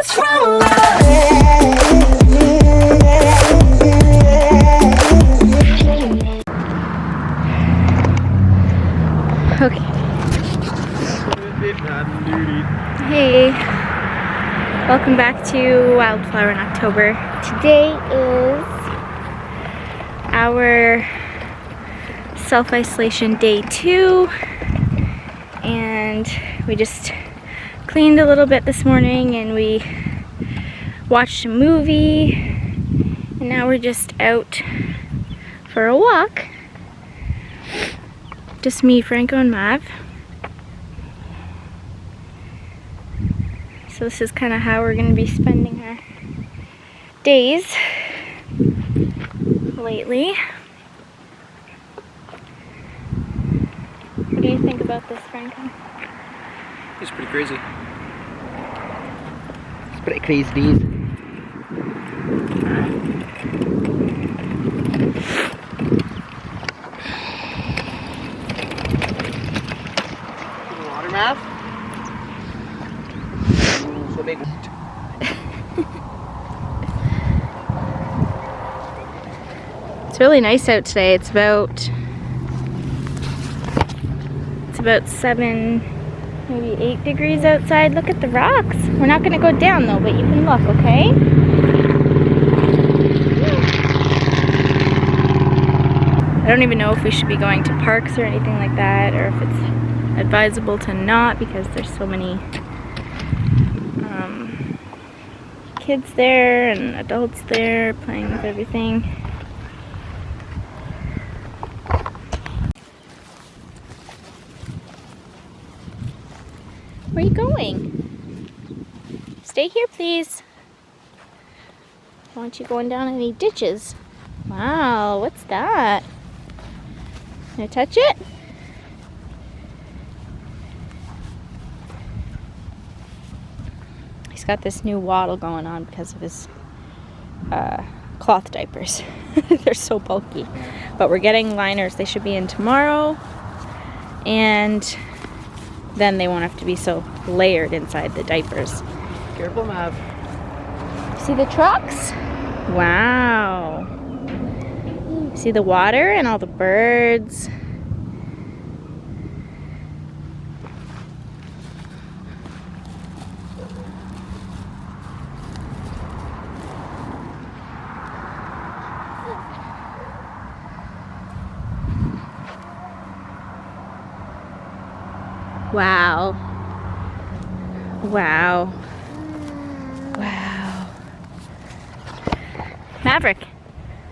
What's wrong? Okay. Hey, welcome back to Wildflower in October. Today is our self-isolation day 2, and we just cleaned a little bit this morning and we watched a movie, and now we're just out for a walk. Just me, Franco, and Mav. So this is kind of how we're going to be spending our days lately. What do you think about this, Franco? It's pretty crazy. It's pretty crazy, dude. Water map. So big. It's really nice out today. It's about 7, maybe 8 degrees outside. Look at the rocks. We're not going to go down though, but you can look, okay? I don't even know if we should be going to parks or anything like that, or if it's advisable to not, because there's so many kids there and adults there playing with everything. Where are you going? Stay here, please. I don't want you going down any ditches. Wow, what's that? Can I touch it? He's got this new waddle going on because of his cloth diapers. They're so bulky. But we're getting liners. They should be in tomorrow. And then they won't have to be so layered inside the diapers. Careful, Mav. See the trucks? Wow. See the water and all the birds. Wow. Wow. Wow. Maverick,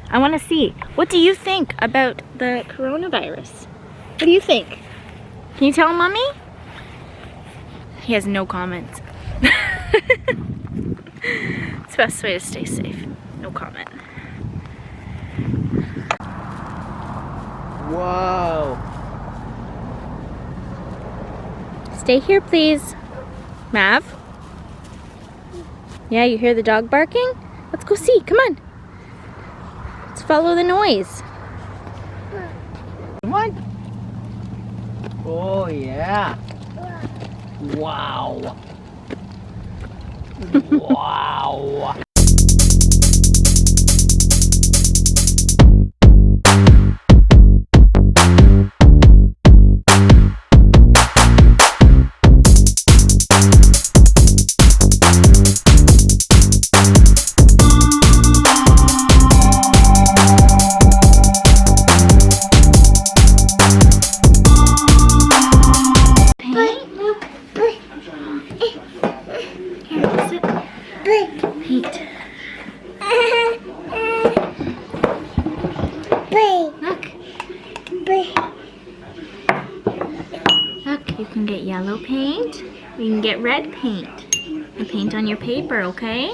I want to see. What do you think about the coronavirus? What do you think? Can you tell Mommy? He has no comments. It's the best way to stay safe. No comment. Whoa. Stay here, please. Mav? Yeah, you hear the dog barking? Let's go see. Come on. Let's follow the noise. Come on. Oh, yeah. Wow. Wow. Look, you can get yellow paint, you can get red paint, and paint on your paper, okay?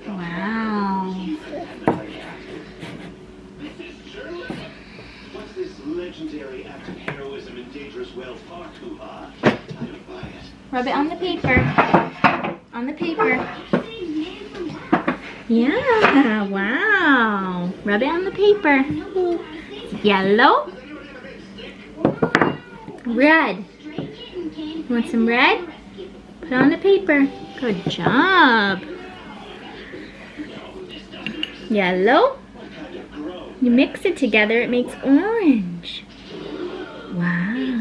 Wow. What's this legendary act of heroism and dangerous wealth far too hard? I don't buy it. Rub it on the paper. On the paper. Yeah, wow. Rub it on the paper. Yellow. Red. You want some red? Put on the paper. Good job. Yellow. You mix it together, it makes orange. Wow.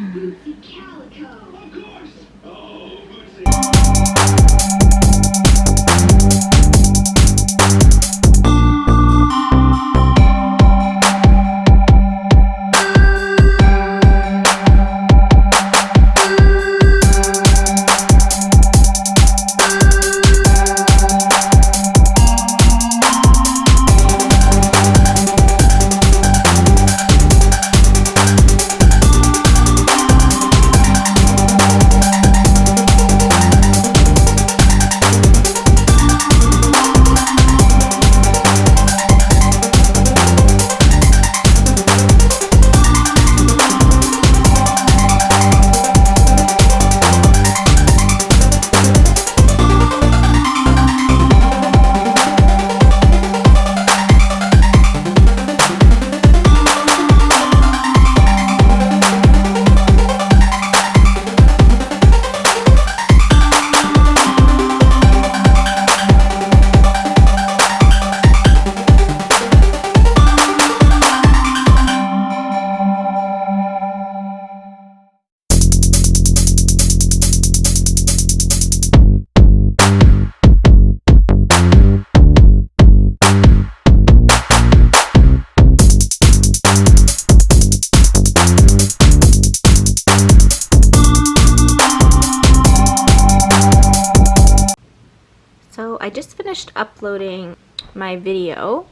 So I just finished uploading my video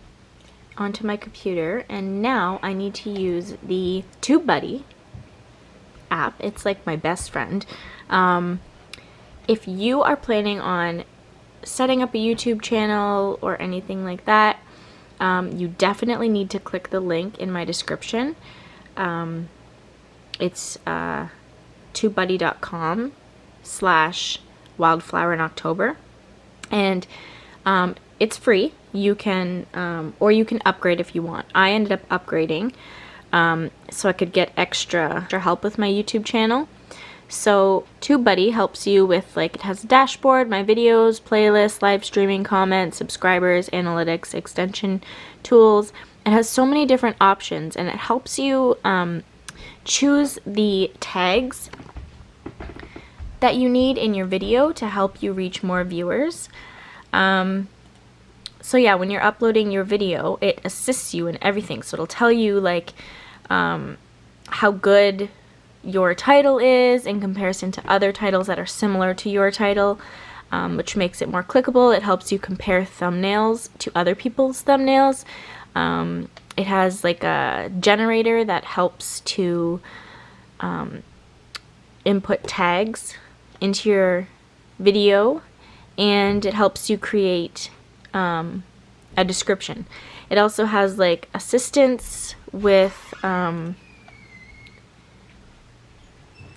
onto my computer, and now I need to use the TubeBuddy app. It's like my best friend. If you are planning on setting up a YouTube channel or anything like that, you definitely need to click the link in my description. It's tubebuddy.com/Wildflower in October. And it's free. You can, or you can upgrade if you want. I ended up upgrading so I could get extra help with my YouTube channel. So TubeBuddy helps you with, like, it has a dashboard, my videos, playlists, live streaming, comments, subscribers, analytics, extension tools. It has so many different options, and it helps you choose the tags that you need in your video to help you reach more viewers. So yeah, when you're uploading your video, it assists you in everything. So it'll tell you, like, how good your title is in comparison to other titles that are similar to your title, which makes it more clickable. It helps you compare thumbnails to other people's thumbnails. It has like a generator that helps to input tags into your video, and it helps you create a description. It also has like assistance with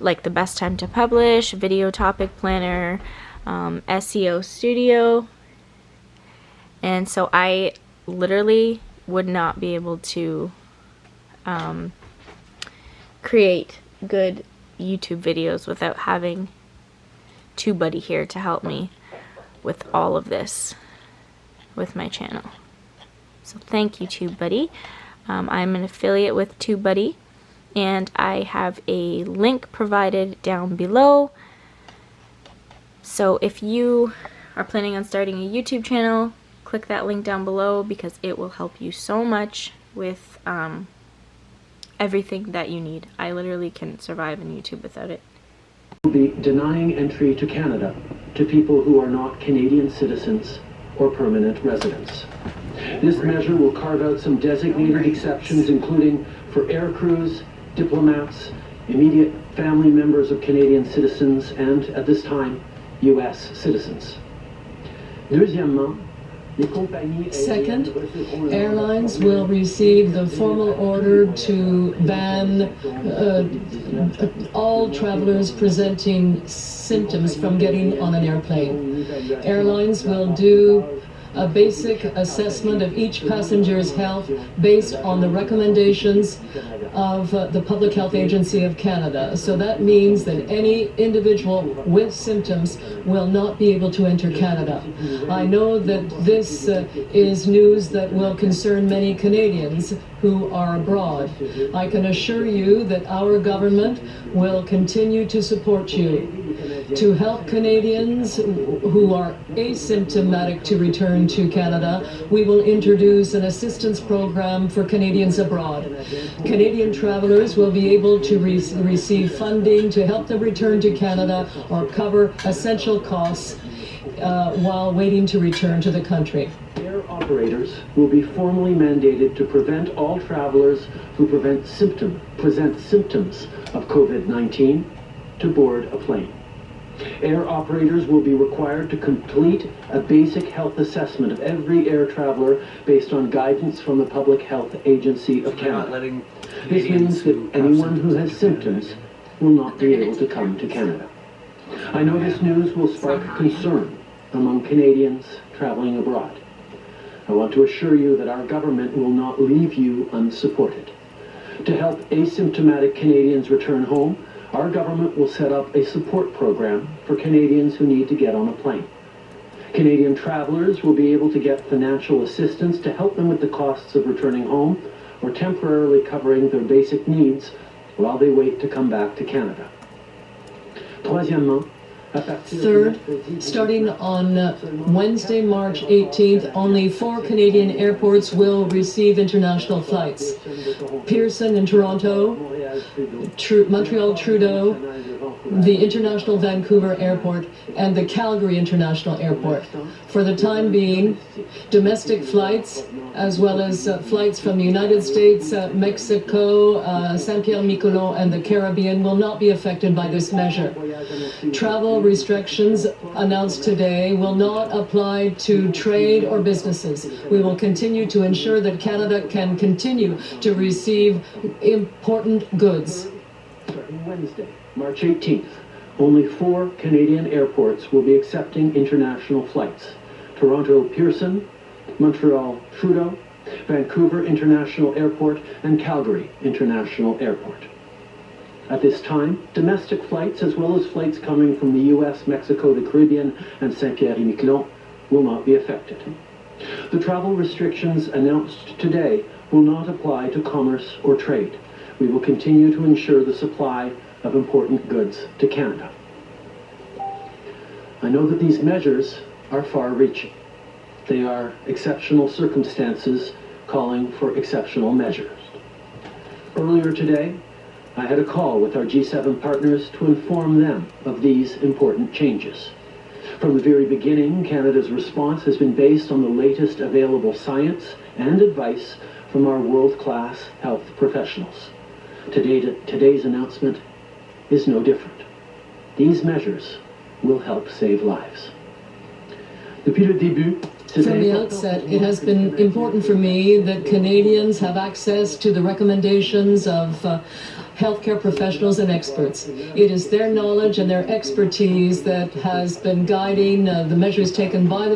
like the best time to publish, video topic planner, SEO studio. And so I literally would not be able to create good YouTube videos without having TubeBuddy here to help me with all of this with my channel. So thank you, TubeBuddy. I'm an affiliate with TubeBuddy, and I have a link provided down below. So if you are planning on starting a YouTube channel, click that link down below, because it will help you so much with everything that you need. I literally can survive on YouTube without it. Will be denying entry to Canada to people who are not Canadian citizens or permanent residents. This measure will carve out some designated exceptions, including for air crews, diplomats, immediate family members of Canadian citizens, and, at this time, U.S. citizens. Deuxièmement, Second, airlines will receive the formal order to ban all travelers presenting symptoms from getting on an airplane. Airlines will do a basic assessment of each passenger's health based on the recommendations of the Public Health Agency of Canada. So that means that any individual with symptoms will not be able to enter Canada. I know that this is news that will concern many Canadians who are abroad. I can assure you that our government will continue to support you to help Canadians who are asymptomatic to return to Canada. We will introduce an assistance program for Canadians abroad. Canadian travelers will be able to receive funding to help them return to Canada or cover essential costs while waiting to return to the country. Air operators will be formally mandated to prevent all travelers who present symptoms of COVID-19 to board a plane. Air operators will be required to complete a basic health assessment of every air traveler based on guidance from the Public Health Agency of Canada. This means that anyone who has symptoms will not be able to come to Canada. I know this news will spark concern among Canadians traveling abroad. I want to assure you that our government will not leave you unsupported. To help asymptomatic Canadians return home, our government will set up a support program for Canadians who need to get on a plane. Canadian travelers will be able to get financial assistance to help them with the costs of returning home or temporarily covering their basic needs while they wait to come back to Canada. Troisièmement, Third, starting on Wednesday, March 18th, only 4 Canadian airports will receive international flights. Pearson in Toronto, Montreal Trudeau, the International Vancouver Airport, and the Calgary International Airport. For the time being, domestic flights, as well as flights from the United States, Mexico, Saint-Pierre-Miquelon, and the Caribbean will not be affected by this measure. Travel restrictions announced today will not apply to trade or businesses. We will continue to ensure that Canada can continue to receive important goods. Starting Wednesday, March 18th, only 4 Canadian airports will be accepting international flights. Toronto Pearson, Montreal Trudeau, Vancouver International Airport, and Calgary International Airport. At this time, domestic flights as well as flights coming from the US, Mexico, the Caribbean, and Saint-Pierre-et-Miquelon will not be affected. The travel restrictions announced today will not apply to commerce or trade. We will continue to ensure the supply of important goods to Canada. I know that these measures are far-reaching. They are exceptional circumstances calling for exceptional measures. Earlier today, I had a call with our G7 partners to inform them of these important changes. From the very beginning, Canada's response has been based on the latest available science and advice from our world-class health professionals. Today's announcement is no different. These measures will help save lives. Depuis le début, From the outset, it has been important for me that Canadians have access to the recommendations of healthcare professionals and experts. It is their knowledge and their expertise that has been guiding the measures taken by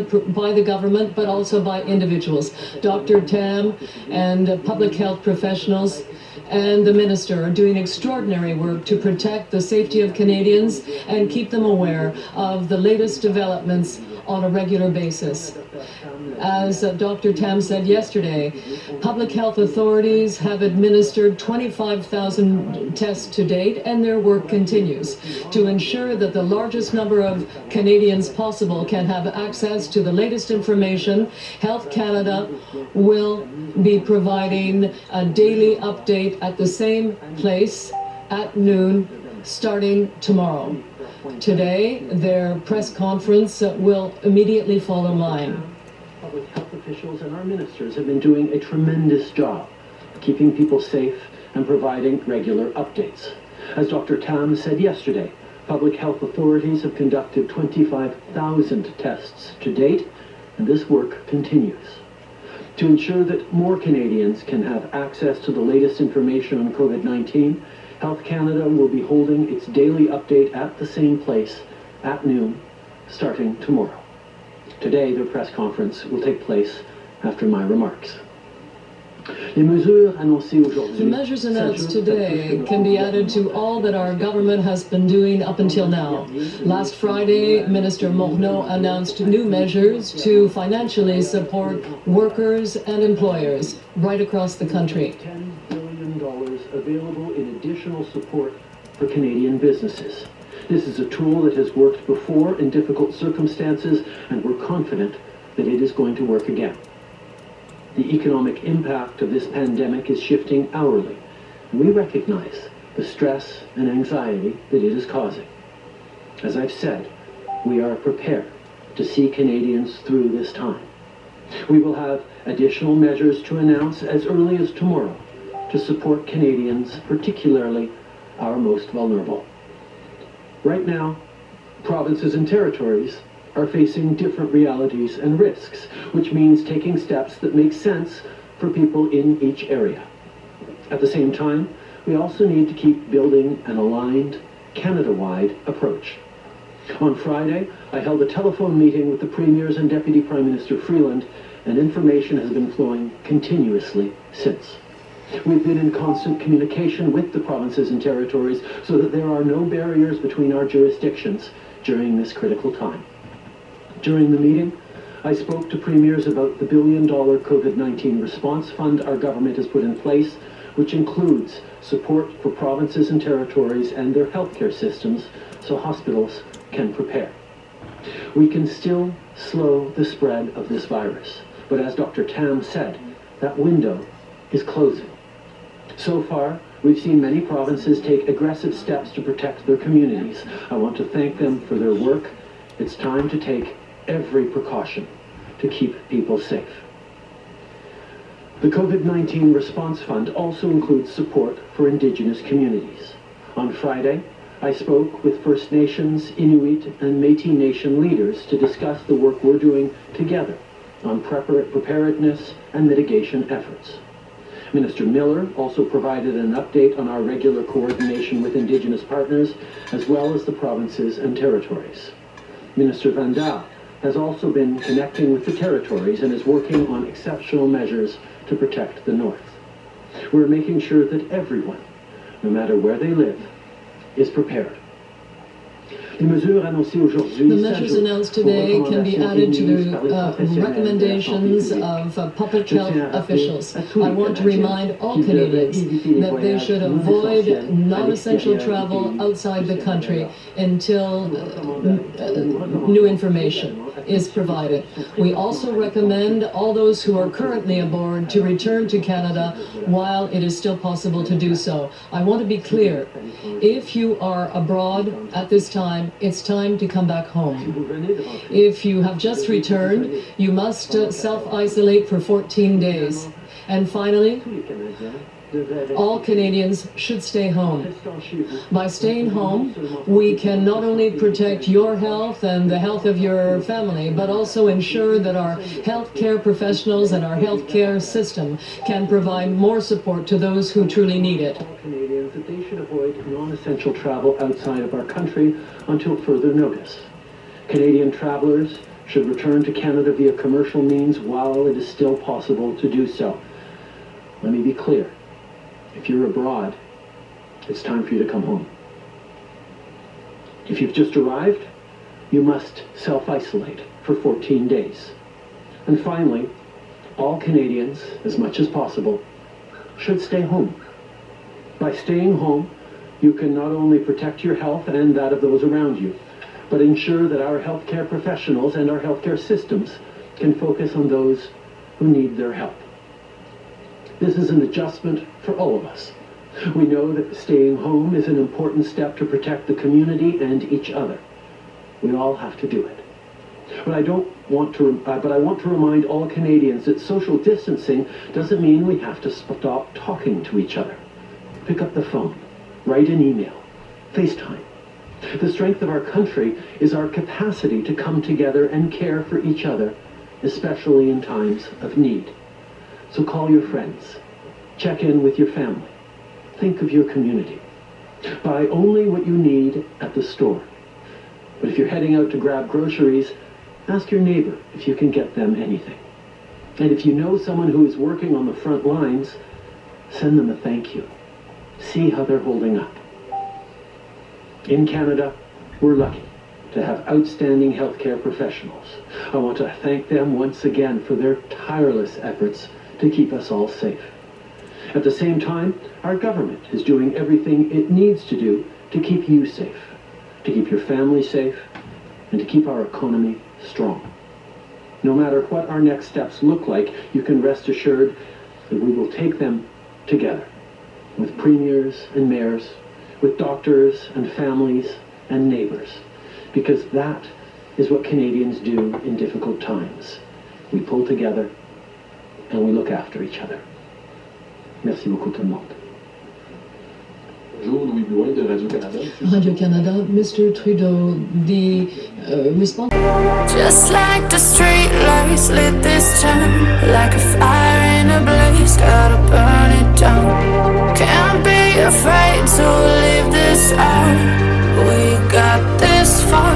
the government, but also by individuals. Dr. Tam and public health professionals and the minister are doing extraordinary work to protect the safety of Canadians and keep them aware of the latest developments on a regular basis. As Dr. Tam said yesterday, public health authorities have administered 25,000 tests to date, and their work continues to ensure that the largest number of Canadians possible can have access to the latest information. Health Canada will be providing a daily update at the same place at noon starting tomorrow. Today, their press conference will immediately follow mine. Public health officials and our ministers have been doing a tremendous job keeping people safe and providing regular updates. As Dr. Tam said yesterday, public health authorities have conducted 25,000 tests to date, and this work continues. To ensure that more Canadians can have access to the latest information on COVID-19, Health Canada will be holding its daily update at the same place at noon, starting tomorrow. Today, their press conference will take place after my remarks. The measures announced today can be added to all that our government has been doing up until now. Last Friday, Minister Morneau announced new measures to financially support workers and employers right across the country. $10 billion available in additional support for Canadian businesses. This is a tool that has worked before in difficult circumstances, and we're confident that it is going to work again. The economic impact of this pandemic is shifting hourly, and we recognize the stress and anxiety that it is causing. As I've said, we are prepared to see Canadians through this time. We will have additional measures to announce as early as tomorrow to support Canadians, particularly our most vulnerable. Right now, provinces and territories are facing different realities and risks, which means taking steps that make sense for people in each area. At the same time, we also need to keep building an aligned, Canada-wide approach. On Friday, I held a telephone meeting with the Premiers and Deputy Prime Minister Freeland, and information has been flowing continuously since. We've been in constant communication with the provinces and territories so that there are no barriers between our jurisdictions during this critical time. During the meeting, I spoke to premiers about the $1 billion COVID-19 response fund our government has put in place, which includes support for provinces and territories and their healthcare systems so hospitals can prepare. We can still slow the spread of this virus, but as Dr. Tam said, that window is closing. So far, we've seen many provinces take aggressive steps to protect their communities. I want to thank them for their work. It's time to take every precaution to keep people safe. The COVID-19 Response Fund also includes support for Indigenous communities. On Friday, I spoke with First Nations, Inuit, and Métis Nation leaders to discuss the work we're doing together on preparedness and mitigation efforts. Minister Miller also provided an update on our regular coordination with Indigenous partners, as well as the provinces and territories. Minister Van Daal has also been connecting with the territories and is working on exceptional measures to protect the North. We're making sure that everyone, no matter where they live, is prepared. The measures announced today can be added to the recommendations of public health officials. I want to remind all Canadians that they should avoid non-essential travel outside the country until new information is provided. We also recommend all those who are currently aboard to return to Canada while it is still possible to do so. I want to be clear. If you are abroad at this time, it's time to come back home. If you have just returned, you must self-isolate for 14 days. And finally, all Canadians should stay home. By staying home, we can not only protect your health and the health of your family, but also ensure that our healthcare professionals and our healthcare system can provide more support to those who truly need it. Canadians that they should avoid non-essential travel outside of our country until further notice. Canadian travelers should return to Canada via commercial means while it is still possible to do so. Let me be clear. If you're abroad, it's time for you to come home. If you've just arrived, you must self-isolate for 14 days. And finally, all Canadians, as much as possible, should stay home. By staying home, you can not only protect your health and that of those around you, but ensure that our healthcare professionals and our healthcare systems can focus on those who need their help. This is an adjustment for all of us. We know that staying home is an important step to protect the community and each other. We all have to do it. But I want to remind all Canadians that social distancing doesn't mean we have to stop talking to each other. Pick up the phone, write an email, FaceTime. The strength of our country is our capacity to come together and care for each other, especially in times of need. So call your friends, check in with your family, think of your community. Buy only what you need at the store. But if you're heading out to grab groceries, Ask your neighbor if you can get them anything. And if you know someone who is working on the front lines, send them a thank you. See how they're holding up. In Canada, we're lucky to have outstanding healthcare professionals. I want to thank them once again for their tireless efforts to keep us all safe. At the same time, our government is doing everything it needs to do to keep you safe, to keep your family safe, and to keep our economy strong. No matter what our next steps look like, you can rest assured that we will take them together, with premiers and mayors, with doctors and families and neighbors, because that is what Canadians do in difficult times. We pull together and we look after each other. Merci beaucoup tout le monde. Bonjour, Louis Blouin de Radio-Canada. Radio-Canada, Mr. Trudeau, the response... Just like the street lights lit this town, like a fire in a blaze, gotta burn it down. Can't be afraid to leave this out. We got this far,